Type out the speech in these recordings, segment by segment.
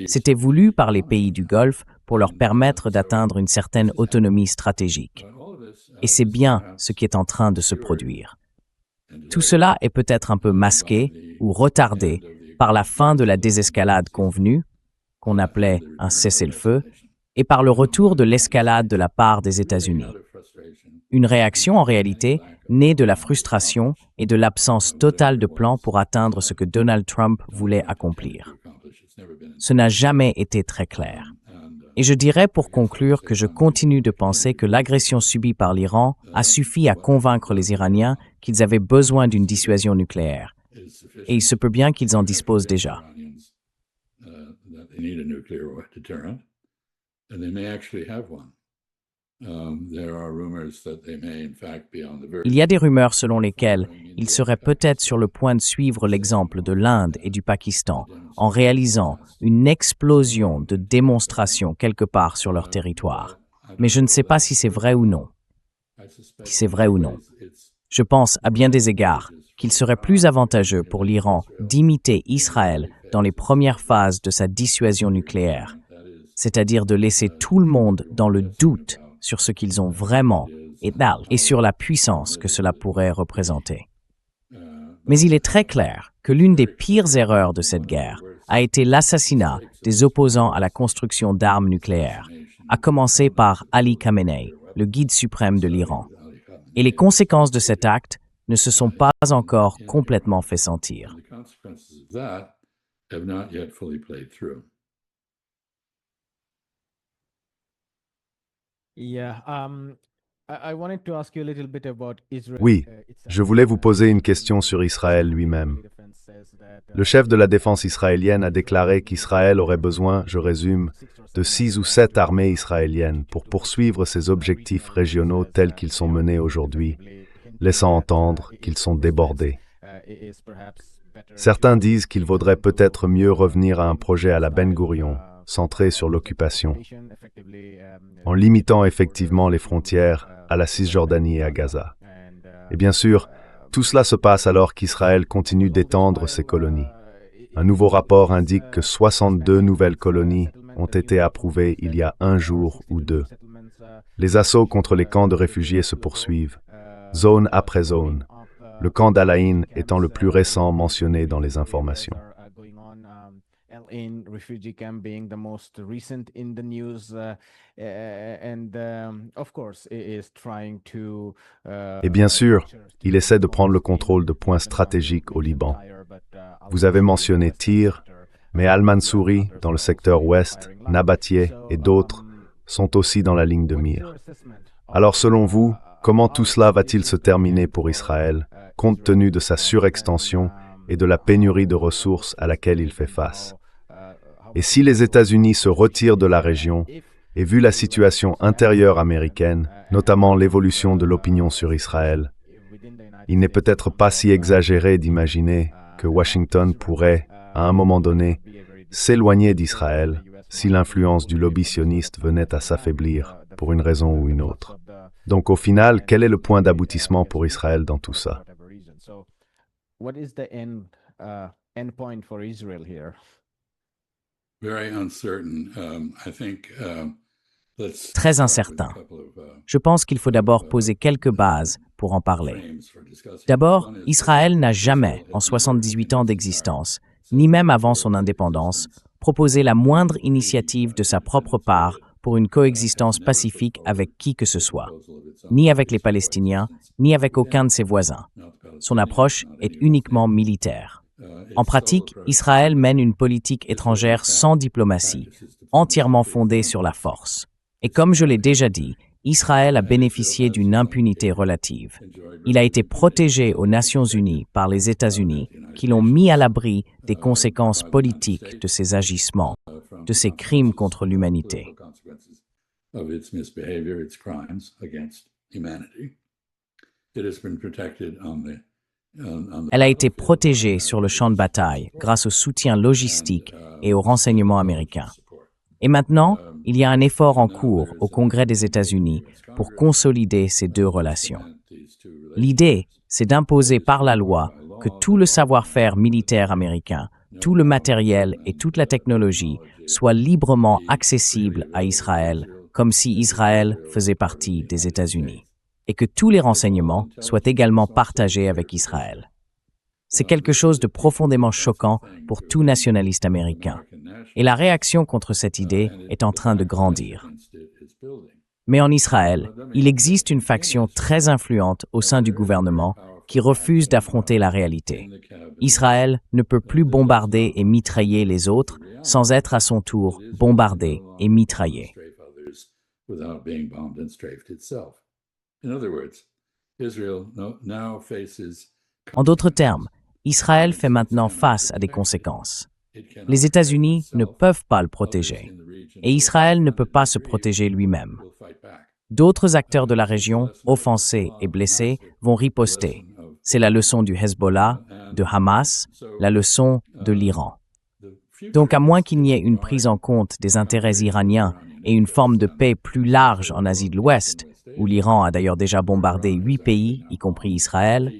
C'était voulu par les pays du Golfe pour leur permettre d'atteindre une certaine autonomie stratégique. Et c'est bien ce qui est en train de se produire. Tout cela est peut-être un peu masqué ou retardé par la fin de la désescalade convenue, qu'on appelait un cessez-le-feu, et par le retour de l'escalade de la part des États-Unis. Une réaction, en réalité, née de la frustration et de l'absence totale de plan pour atteindre ce que Donald Trump voulait accomplir. Ce n'a jamais été très clair. Et je dirais pour conclure que je continue de penser que l'agression subie par l'Iran a suffi à convaincre les Iraniens qu'ils avaient besoin d'une dissuasion nucléaire. Et il se peut bien qu'ils en disposent déjà. Il y a des rumeurs selon lesquelles ils seraient peut-être sur le point de suivre l'exemple de l'Inde et du Pakistan en réalisant une explosion de démonstrations quelque part sur leur territoire. Mais je ne sais pas si c'est vrai ou non. Je pense, à bien des égards, qu'il serait plus avantageux pour l'Iran d'imiter Israël dans les premières phases de sa dissuasion nucléaire, c'est-à-dire de laisser tout le monde dans le doute sur ce qu'ils ont vraiment et sur la puissance que cela pourrait représenter. Mais il est très clair que l'une des pires erreurs de cette guerre a été l'assassinat des opposants à la construction d'armes nucléaires, à commencer par Ali Khamenei, le guide suprême de l'Iran. Et les conséquences de cet acte ne se sont pas encore complètement fait sentir. Oui, je voulais vous poser une question sur Israël lui-même. Le chef de la défense israélienne a déclaré qu'Israël aurait besoin, je résume, de 6 ou 7 armées israéliennes pour poursuivre ses objectifs régionaux tels qu'ils sont menés aujourd'hui, laissant entendre qu'ils sont débordés. Certains disent qu'il vaudrait peut-être mieux revenir à un projet à la Ben Gourion, centré sur l'occupation, en limitant effectivement les frontières à la Cisjordanie et à Gaza. Et bien sûr, tout cela se passe alors qu'Israël continue d'étendre ses colonies. Un nouveau rapport indique que 62 nouvelles colonies ont été approuvées il y a 1 jour ou 2. Les assauts contre les camps de réfugiés se poursuivent, zone après zone, le camp d'Al-Ain étant le plus récent mentionné dans les informations. Et bien sûr, il essaie de prendre le contrôle de points stratégiques au Liban. Vous avez mentionné Tyr, mais Al-Mansouri, dans le secteur ouest, Nabatieh et d'autres sont aussi dans la ligne de mire. Alors selon vous, comment tout cela va-t-il se terminer pour Israël, compte tenu de sa surextension et de la pénurie de ressources à laquelle il fait face? Et si les États-Unis se retirent de la région, et vu la situation intérieure américaine, notamment l'évolution de l'opinion sur Israël, il n'est peut-être pas si exagéré d'imaginer que Washington pourrait, à un moment donné, s'éloigner d'Israël si l'influence du lobby sioniste venait à s'affaiblir pour une raison ou une autre. Donc au final, quel est le point d'aboutissement pour Israël dans tout ça? Très incertain. Je pense qu'il faut d'abord poser quelques bases pour en parler. D'abord, Israël n'a jamais, en 78 ans d'existence, ni même avant son indépendance, proposé la moindre initiative de sa propre part pour une coexistence pacifique avec qui que ce soit, ni avec les Palestiniens, ni avec aucun de ses voisins. Son approche est uniquement militaire. En pratique, Israël mène une politique étrangère sans diplomatie, entièrement fondée sur la force. Et comme je l'ai déjà dit, Israël a bénéficié d'une impunité relative. Il a été protégé aux Nations Unies par les États-Unis, qui l'ont mis à l'abri des conséquences politiques de ses agissements, de ses crimes contre l'humanité. Elle a été protégée sur le champ de bataille grâce au soutien logistique et au renseignement américain. Et maintenant, il y a un effort en cours au Congrès des États-Unis pour consolider ces deux relations. L'idée, c'est d'imposer par la loi que tout le savoir-faire militaire américain, tout le matériel et toute la technologie soient librement accessibles à Israël, comme si Israël faisait partie des États-Unis, et que tous les renseignements soient également partagés avec Israël. C'est quelque chose de profondément choquant pour tout nationaliste américain, et la réaction contre cette idée est en train de grandir. Mais en Israël, il existe une faction très influente au sein du gouvernement qui refuse d'affronter la réalité. Israël ne peut plus bombarder et mitrailler les autres sans être à son tour bombardé et mitraillé. En d'autres termes, Israël fait maintenant face à des conséquences. Les États-Unis ne peuvent pas le protéger, et Israël ne peut pas se protéger lui-même. D'autres acteurs de la région, offensés et blessés, vont riposter. C'est la leçon du Hezbollah, de Hamas, la leçon de l'Iran. Donc, à moins qu'il n'y ait une prise en compte des intérêts iraniens et une forme de paix plus large en Asie de l'Ouest, où l'Iran a d'ailleurs déjà bombardé 8 pays, y compris Israël,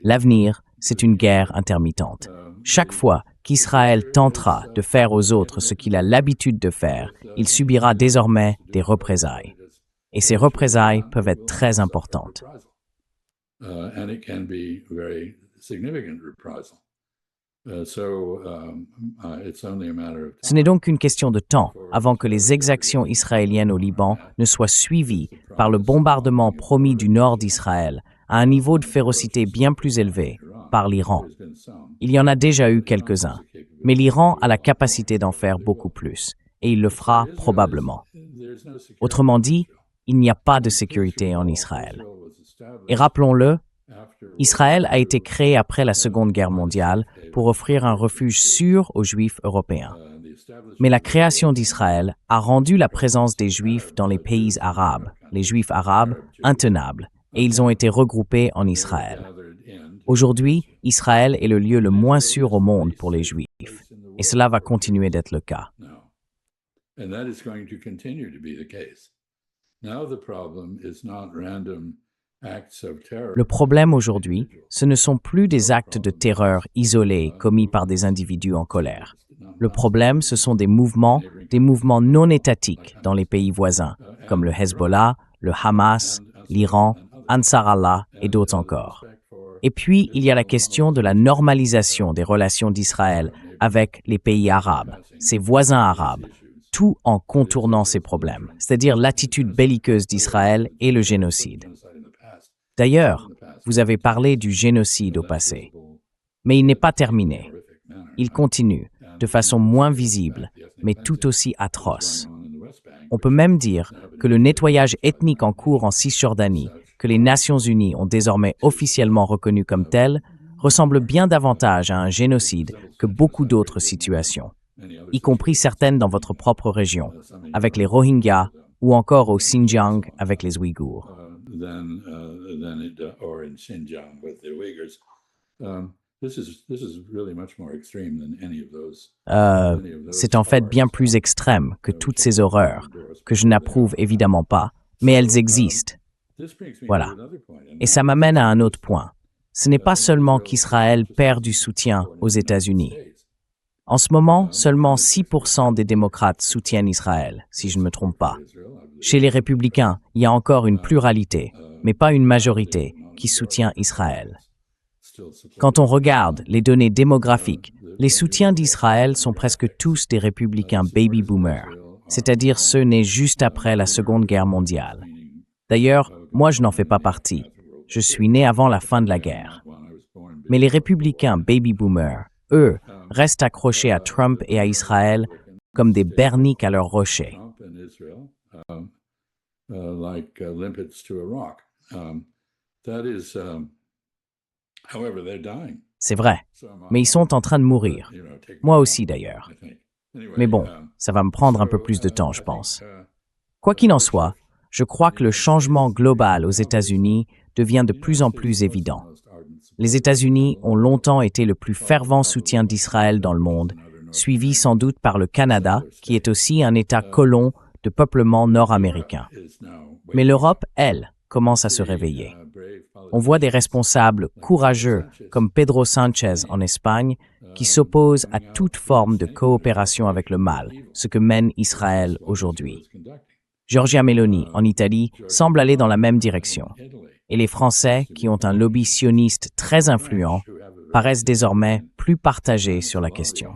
l'avenir, c'est une guerre intermittente. Chaque fois qu'Israël tentera de faire aux autres ce qu'il a l'habitude de faire, il subira désormais des représailles. Et ces représailles peuvent être très importantes. Ce n'est donc qu'une question de temps avant que les exactions israéliennes au Liban ne soient suivies par le bombardement promis du nord d'Israël à un niveau de férocité bien plus élevé par l'Iran. Il y en a déjà eu quelques-uns, mais l'Iran a la capacité d'en faire beaucoup plus, et il le fera probablement. Autrement dit, il n'y a pas de sécurité en Israël. Et rappelons-le, Israël a été créé après la Seconde Guerre mondiale pour offrir un refuge sûr aux Juifs européens. Mais la création d'Israël a rendu la présence des Juifs dans les pays arabes, les Juifs arabes, intenables, et ils ont été regroupés en Israël. Aujourd'hui, Israël est le lieu le moins sûr au monde pour les Juifs, et cela va continuer d'être le cas. Le problème aujourd'hui, ce ne sont plus des actes de terreur isolés commis par des individus en colère. Le problème, ce sont des mouvements non étatiques dans les pays voisins, comme le Hezbollah, le Hamas, l'Iran, Ansar Allah et d'autres encore. Et puis, il y a la question de la normalisation des relations d'Israël avec les pays arabes, ses voisins arabes, tout en contournant ces problèmes, c'est-à-dire l'attitude belliqueuse d'Israël et le génocide. D'ailleurs, vous avez parlé du génocide au passé, mais il n'est pas terminé. Il continue, de façon moins visible, mais tout aussi atroce. On peut même dire que le nettoyage ethnique en cours en Cisjordanie, que les Nations Unies ont désormais officiellement reconnu comme tel, ressemble bien davantage à un génocide que beaucoup d'autres situations, y compris certaines dans votre propre région, avec les Rohingyas ou encore au Xinjiang avec les Ouïghours. C'est en fait bien plus extrême que toutes ces horreurs, que je n'approuve évidemment pas, mais elles existent. Voilà. Et ça m'amène à un autre point. Ce n'est pas seulement qu'Israël perd du soutien aux États-Unis. En ce moment, seulement 6% des démocrates soutiennent Israël, si je ne me trompe pas. Chez les républicains, il y a encore une pluralité, mais pas une majorité, qui soutient Israël. Quand on regarde les données démographiques, les soutiens d'Israël sont presque tous des républicains baby boomers, c'est-à-dire ceux nés juste après la Seconde Guerre mondiale. D'ailleurs, moi je n'en fais pas partie. Je suis né avant la fin de la guerre. Mais les républicains baby boomers, eux, restent accrochés à Trump et à Israël comme des berniques à leur rocher. C'est vrai, mais ils sont en train de mourir. Moi aussi d'ailleurs. Mais bon, ça va me prendre un peu plus de temps, je pense. Quoi qu'il en soit, je crois que le changement global aux États-Unis devient de plus en plus évident. Les États-Unis ont longtemps été le plus fervent soutien d'Israël dans le monde, suivi sans doute par le Canada, qui est aussi un État colon de peuplement nord-américain. Mais l'Europe, elle, commence à se réveiller. On voit des responsables courageux comme Pedro Sánchez en Espagne qui s'opposent à toute forme de coopération avec le mal, ce que mène Israël aujourd'hui. Giorgia Meloni en Italie semble aller dans la même direction. Et les Français, qui ont un lobby sioniste très influent, paraissent désormais plus partagés sur la question.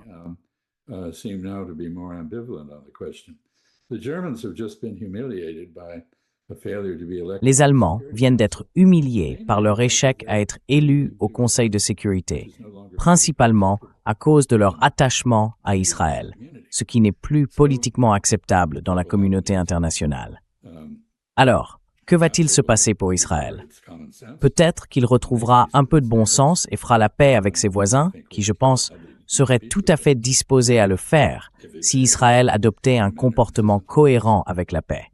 Les Allemands viennent d'être humiliés par leur échec à être élus au Conseil de sécurité, principalement à cause de leur attachement à Israël, ce qui n'est plus politiquement acceptable dans la communauté internationale. Alors, que va-t-il se passer pour Israël? Peut-être qu'il retrouvera un peu de bon sens et fera la paix avec ses voisins, qui, je pense, seraient tout à fait disposés à le faire si Israël adoptait un comportement cohérent avec la paix.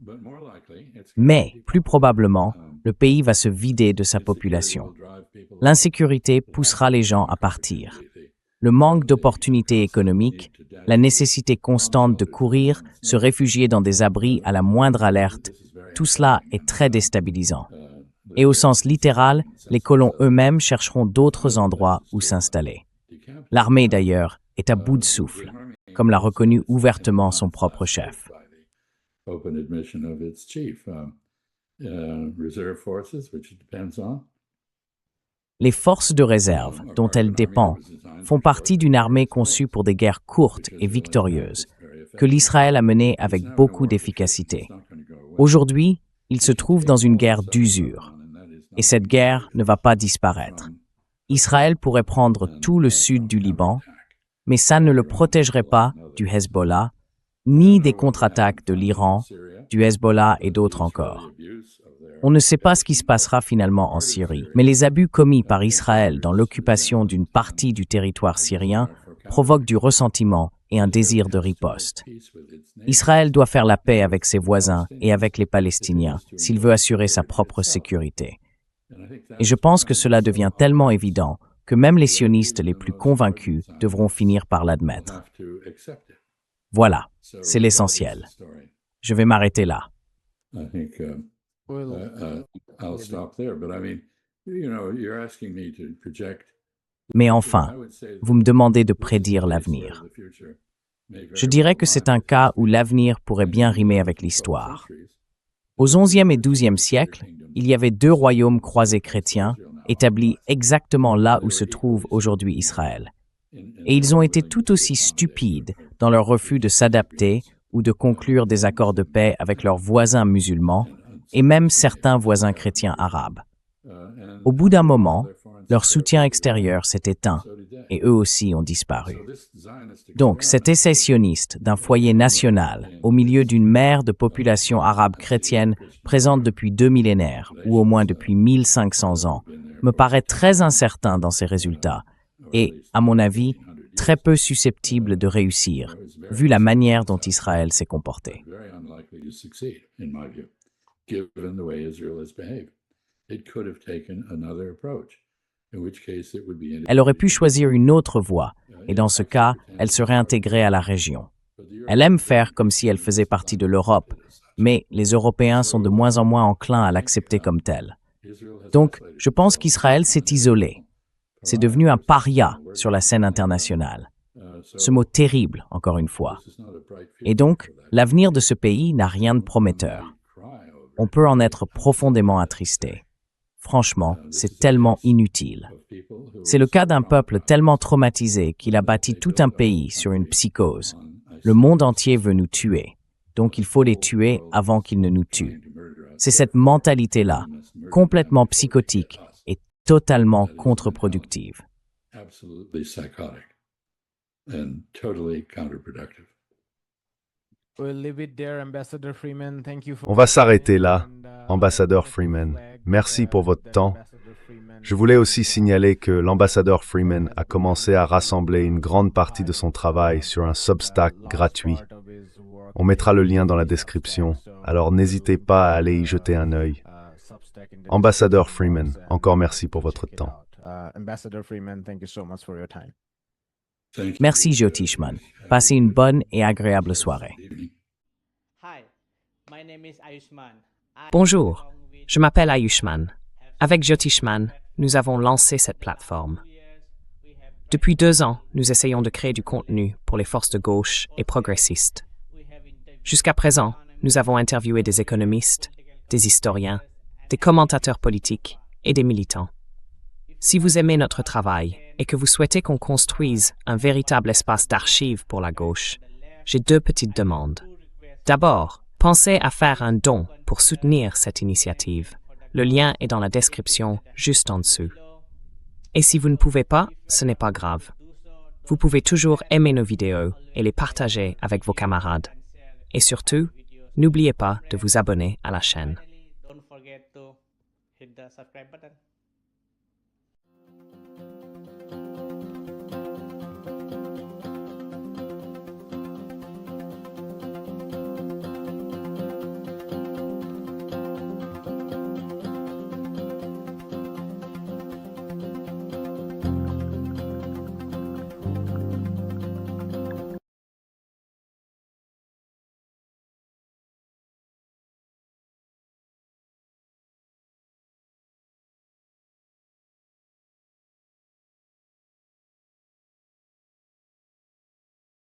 Mais, plus probablement, le pays va se vider de sa population. L'insécurité poussera les gens à partir. Le manque d'opportunités économiques, la nécessité constante de courir, se réfugier dans des abris à la moindre alerte, tout cela est très déstabilisant. Et au sens littéral, les colons eux-mêmes chercheront d'autres endroits où s'installer. L'armée, d'ailleurs, est à bout de souffle, comme l'a reconnu ouvertement son propre chef. Les forces de réserve, dont elle dépend, font partie d'une armée conçue pour des guerres courtes et victorieuses, que l'Israël a menées avec beaucoup d'efficacité. Aujourd'hui, il se trouve dans une guerre d'usure, et cette guerre ne va pas disparaître. Israël pourrait prendre tout le sud du Liban, mais ça ne le protégerait pas du Hezbollah, ni des contre-attaques de l'Iran, du Hezbollah et d'autres encore. On ne sait pas ce qui se passera finalement en Syrie, mais les abus commis par Israël dans l'occupation d'une partie du territoire syrien provoquent du ressentiment et un désir de riposte. Israël doit faire la paix avec ses voisins et avec les Palestiniens s'il veut assurer sa propre sécurité. Et je pense que cela devient tellement évident que même les sionistes les plus convaincus devront finir par l'admettre. Voilà, c'est l'essentiel. Je vais m'arrêter là. Mais enfin, vous me demandez de prédire l'avenir. Je dirais que c'est un cas où l'avenir pourrait bien rimer avec l'histoire. Aux XIe et XIIe siècles, il y avait deux royaumes croisés chrétiens établis exactement là où se trouve aujourd'hui Israël. Et ils ont été tout aussi stupides dans leur refus de s'adapter ou de conclure des accords de paix avec leurs voisins musulmans et même certains voisins chrétiens arabes. Au bout d'un moment, leur soutien extérieur s'est éteint et eux aussi ont disparu. Donc, cet essai sioniste d'un foyer national au milieu d'une mer de population arabe chrétienne présente depuis 2 millénaires ou au moins depuis 1500 ans me paraît très incertain dans ses résultats et, à mon avis, très peu susceptible de réussir, vu la manière dont Israël s'est comporté. Elle aurait pu choisir une autre voie, et dans ce cas, elle serait intégrée à la région. Elle aime faire comme si elle faisait partie de l'Europe, mais les Européens sont de moins en moins enclins à l'accepter comme telle. Donc, je pense qu'Israël s'est isolé. C'est devenu un paria sur la scène internationale. Ce mot terrible, encore une fois. Et donc, l'avenir de ce pays n'a rien de prometteur. On peut en être profondément attristé. Franchement, c'est tellement inutile. C'est le cas d'un peuple tellement traumatisé qu'il a bâti tout un pays sur une psychose. Le monde entier veut nous tuer, donc il faut les tuer avant qu'ils ne nous tuent. C'est cette mentalité-là, complètement psychotique et totalement contre-productive. On va s'arrêter là, ambassadeur Freeman. Merci pour votre temps. Je voulais aussi signaler que l'ambassadeur Freeman a commencé à rassembler une grande partie de son travail sur un Substack gratuit. On mettra le lien dans la description, alors n'hésitez pas à aller y jeter un œil. Ambassadeur Freeman, encore merci pour votre temps. Merci Joe Tishman. Passez une bonne et agréable soirée. Hi, my name is Ayushman. Bonjour, Je m'appelle Ayushman. Avec Jyotishman, nous avons lancé cette plateforme. Depuis 2 ans, nous essayons de créer du contenu pour les forces de gauche et progressistes. Jusqu'à présent, nous avons interviewé des économistes, des historiens, des commentateurs politiques et des militants. Si vous aimez notre travail et que vous souhaitez qu'on construise un véritable espace d'archives pour la gauche, j'ai 2 petites demandes. D'abord, pensez à faire un don pour soutenir cette initiative. Le lien est dans la description juste en dessous. Et si vous ne pouvez pas, ce n'est pas grave. Vous pouvez toujours aimer nos vidéos et les partager avec vos camarades. Et surtout, n'oubliez pas de vous abonner à la chaîne. Don't forget to hit the subscribe button.